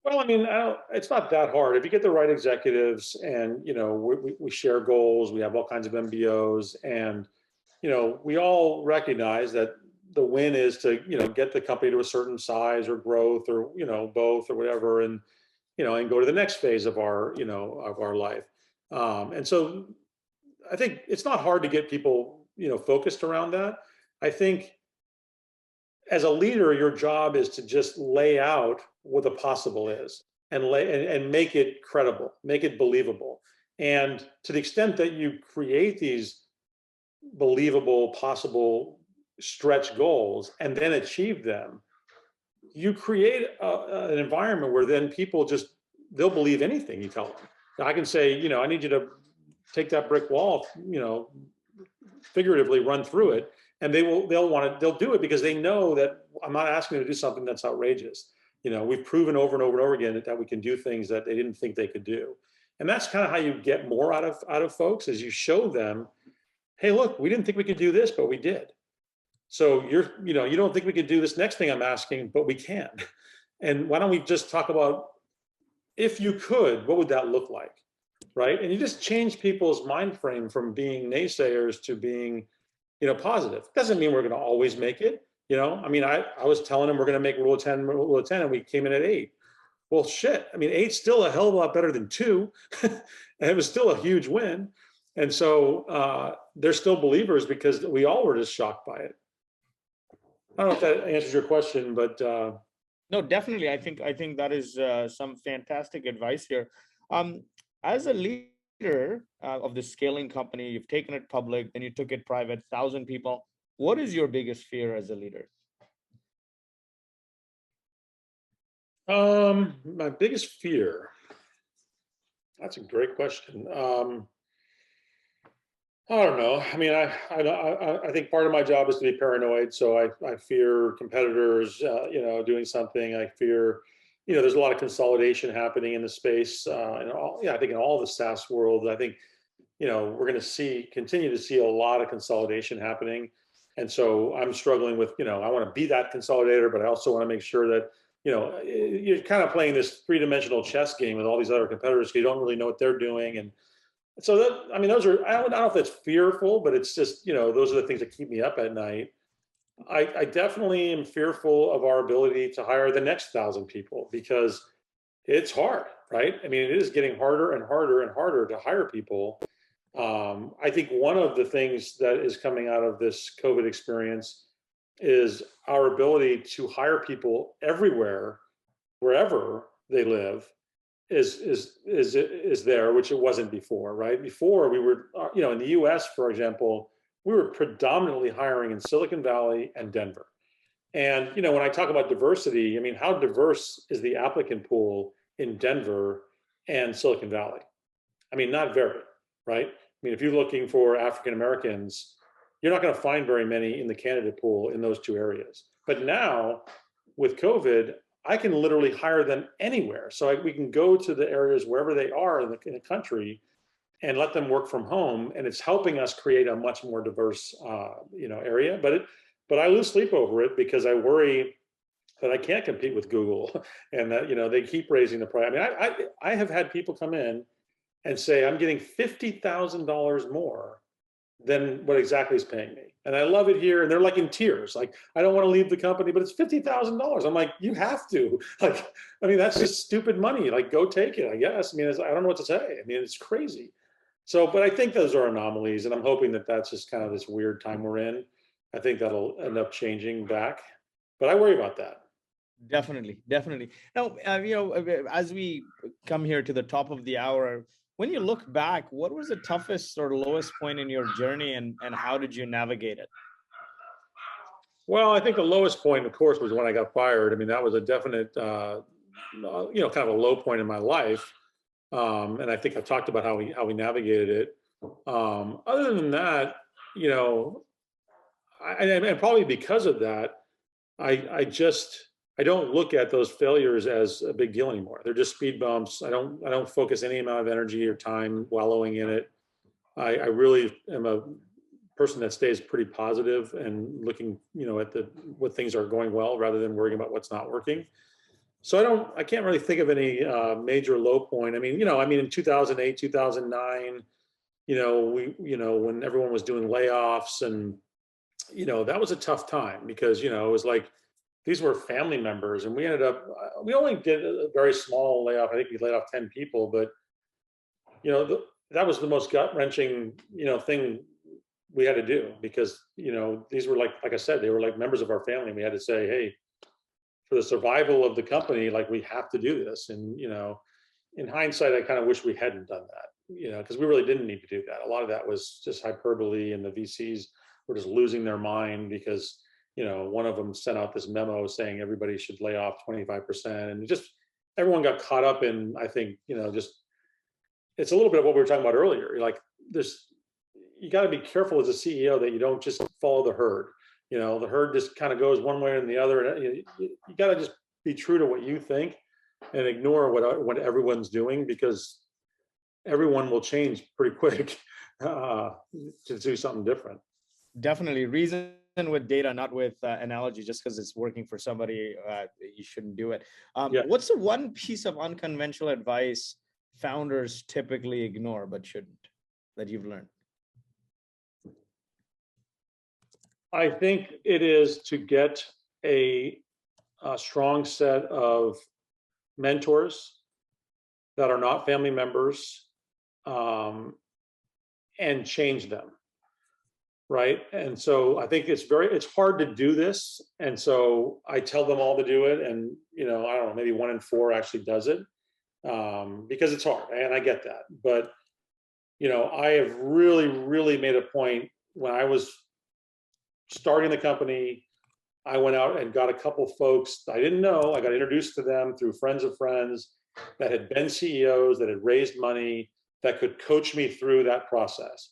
Well, I mean, it's not that hard. If you get the right executives and, we share goals, we have all kinds of MBOs, and, we all recognize that the win is to, get the company to a certain size or growth or, both or whatever, and, and go to the next phase of our, of our life. And so I think it's not hard to get people, focused around that. I think as a leader, your job is to just lay out what the possible is and make it credible, make it believable. And to the extent that you create these believable, possible stretch goals and then achieve them, you create an environment where then people they'll believe anything you tell them. Now, I can say, I need you to take that brick wall, figuratively run through it, and they'll do it because they know that I'm not asking them to do something that's outrageous. We've proven over and over and over again that we can do things that they didn't think they could do. And that's kind of how you get more out of folks, is you show them, hey, look, we didn't think we could do this, but we did. So you don't think we could do this next thing I'm asking, but we can. And why don't we just talk about, if you could, what would that look like, right? And you just change people's mind frame from being naysayers to being, positive. Doesn't mean we're going to always make it. I mean, I was telling them we're going to make rule of 10, and we came in at 8. Well, shit. I mean, 8's still a hell of a lot better than 2, and it was still a huge win. And so they're still believers because we all were just shocked by it. I don't know if that answers your question, but no, definitely. I think that is some fantastic advice here. As a leader of the scaling company, you've taken it public, then you took it private, 1,000 people. What is your biggest fear as a leader? My biggest fear, That's a great question. I don't know. I mean, I think part of my job is to be paranoid. So I fear competitors, doing something. I fear, there's a lot of consolidation happening in the space, and all. Yeah, I think in all the SaaS world, I think, we're going to continue to see a lot of consolidation happening. And so I'm struggling with, I want to be that consolidator, but I also want to make sure that, you're kind of playing this three-dimensional chess game with all these other competitors. You don't really know what they're doing, and so that, I mean, those are, I don't know if that's fearful, but it's just, those are the things that keep me up at night. I definitely am fearful of our ability to hire the next 1,000 people because it's hard, right? I mean, it is getting harder and harder and harder to hire people. I think one of the things that is coming out of this COVID experience is our ability to hire people everywhere, wherever they live, is there, which it wasn't before, right? Before we were, in the U.S., for example, we were predominantly hiring in Silicon Valley and Denver. And when I talk about diversity, I mean, how diverse is the applicant pool in Denver and Silicon Valley? I mean, not very, right? I mean, if you're looking for African Americans, you're not going to find very many in the candidate pool in those two areas. But now with COVID, I can literally hire them anywhere. So we can go to the areas wherever they are in the country and let them work from home. And it's helping us create a much more diverse, area. But I lose sleep over it because I worry that I can't compete with Google and that, they keep raising the price. I mean, I have had people come in and say, I'm getting $50,000 more than what Xactly is paying me. And I love it here. And they're like in tears. Like, I don't want to leave the company, but it's $50,000. I'm like, you have to. Like, I mean, that's just stupid money. Like, go take it, I guess. I mean, I don't know what to say. I mean, it's crazy. So, but I think those are anomalies. And I'm hoping that that's just kind of this weird time we're in. I think that'll end up changing back. But I worry about that. Definitely, definitely. Now, as we come here to the top of the hour, when you look back, what was the toughest or lowest point in your journey, and how did you navigate it? Well, I think the lowest point, of course, was when I got fired. I mean, that was a definite, kind of a low point in my life. And I think I've talked about how we navigated it. Other than that, you know, and probably because of that, I don't look at those failures as a big deal anymore. They're just speed bumps. I don't focus any amount of energy or time wallowing in it. I really am a person that stays pretty positive and looking, at what things are going well rather than worrying about what's not working. So I can't really think of any major low point. I mean, in 2008, 2009, when everyone was doing layoffs and, that was a tough time because, it was like, these were family members and we only did a very small layoff. I think we laid off 10 people, but, that was the most gut wrenching, thing we had to do because, these were like I said, they were like members of our family. We had to say, hey, for the survival of the company, like we have to do this. And, in hindsight, I kind of wish we hadn't done that, because we really didn't need to do that. A lot of that was just hyperbole and the VCs were just losing their mind because, one of them sent out this memo saying everybody should lay off 25%. And just everyone got caught up in, I think, just it's a little bit of what we were talking about earlier. Like you got to be careful as a CEO that you don't just follow the herd. The herd just kind of goes one way or the other. And you got to just be true to what you think and ignore what everyone's doing because everyone will change pretty quick to do something different. Definitely. Reason with data, not with analogy. Just because it's working for somebody, you shouldn't do it. Yeah. What's the one piece of unconventional advice founders typically ignore but shouldn't, that you've learned? I think it is to get a strong set of mentors that are not family members, and change them. Right. And so I think it's hard to do this. And so I tell them all to do it. And, I don't know, maybe 1 in 4 actually does it, because it's hard. And I get that. But, I have really, really made a point when I was starting the company, I went out and got a couple folks I didn't know. I got introduced to them through friends of friends. that had been CEOs, that had raised money, that could coach me through that process.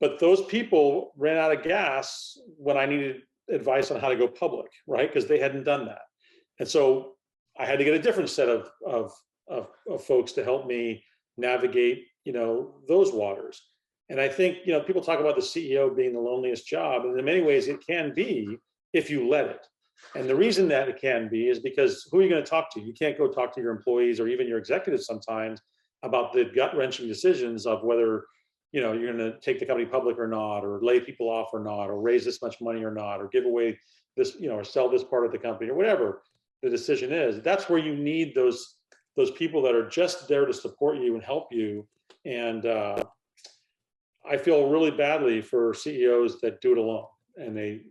But those people ran out of gas when I needed advice on how to go public, right? Because they hadn't done that. And so I had to get a different set of folks to help me navigate, those waters. And I think, people talk about the CEO being the loneliest job, and in many ways it can be if you let it. And the reason that it can be is because who are you going to talk to? You can't go talk to your employees or even your executives sometimes about the gut-wrenching decisions of whether, you're going to take the company public or not, or lay people off or not, or raise this much money or not, or give away this, or sell this part of the company, or whatever the decision is. That's where you need those people that are just there to support you and help you. And I feel really badly for CEOs that do it alone, and they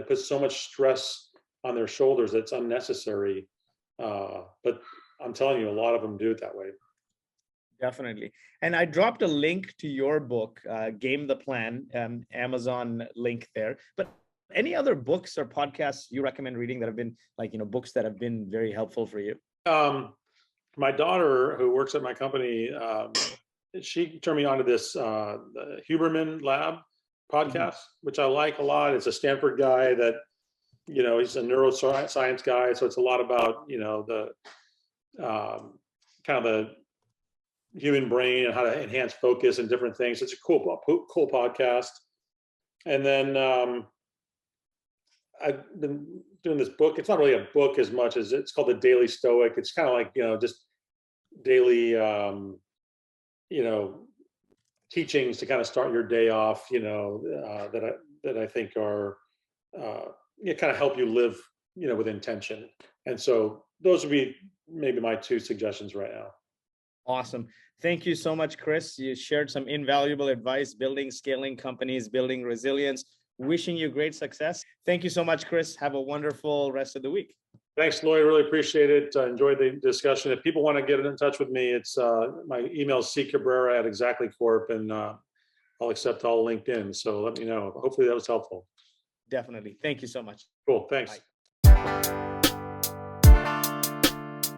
put so much stress on their shoulders that's unnecessary. But I'm telling you, a lot of them do it that way. Definitely. And I dropped a link to your book, Game the Plan, Amazon link there. But any other books or podcasts you recommend reading that have been books that have been very helpful for you? My daughter, who works at my company, she turned me on to this the Huberman Lab podcast, which I like a lot. It's a Stanford guy that, he's a neuroscience guy. So it's a lot about, the kind of the human brain and how to enhance focus and different things. It's a cool podcast. And then I've been doing this book. It's not really a book as much as it's called The Daily Stoic. It's kind of like, just daily, teachings to kind of start your day off, that I think are, kind of help you live, with intention. And so those would be maybe my two suggestions right now. Awesome. Thank you so much, Chris. You shared some invaluable advice, building, scaling companies, building resilience. Wishing you great success. Thank you so much, Chris. Have a wonderful rest of the week. Thanks, Lloyd. Really appreciate it. I enjoyed the discussion. If people want to get in touch with me, it's my email is Cabrera@Xactly Corp, and I'll accept all LinkedIn. So let me know. Hopefully that was helpful. Definitely. Thank you so much. Cool. Thanks. Bye.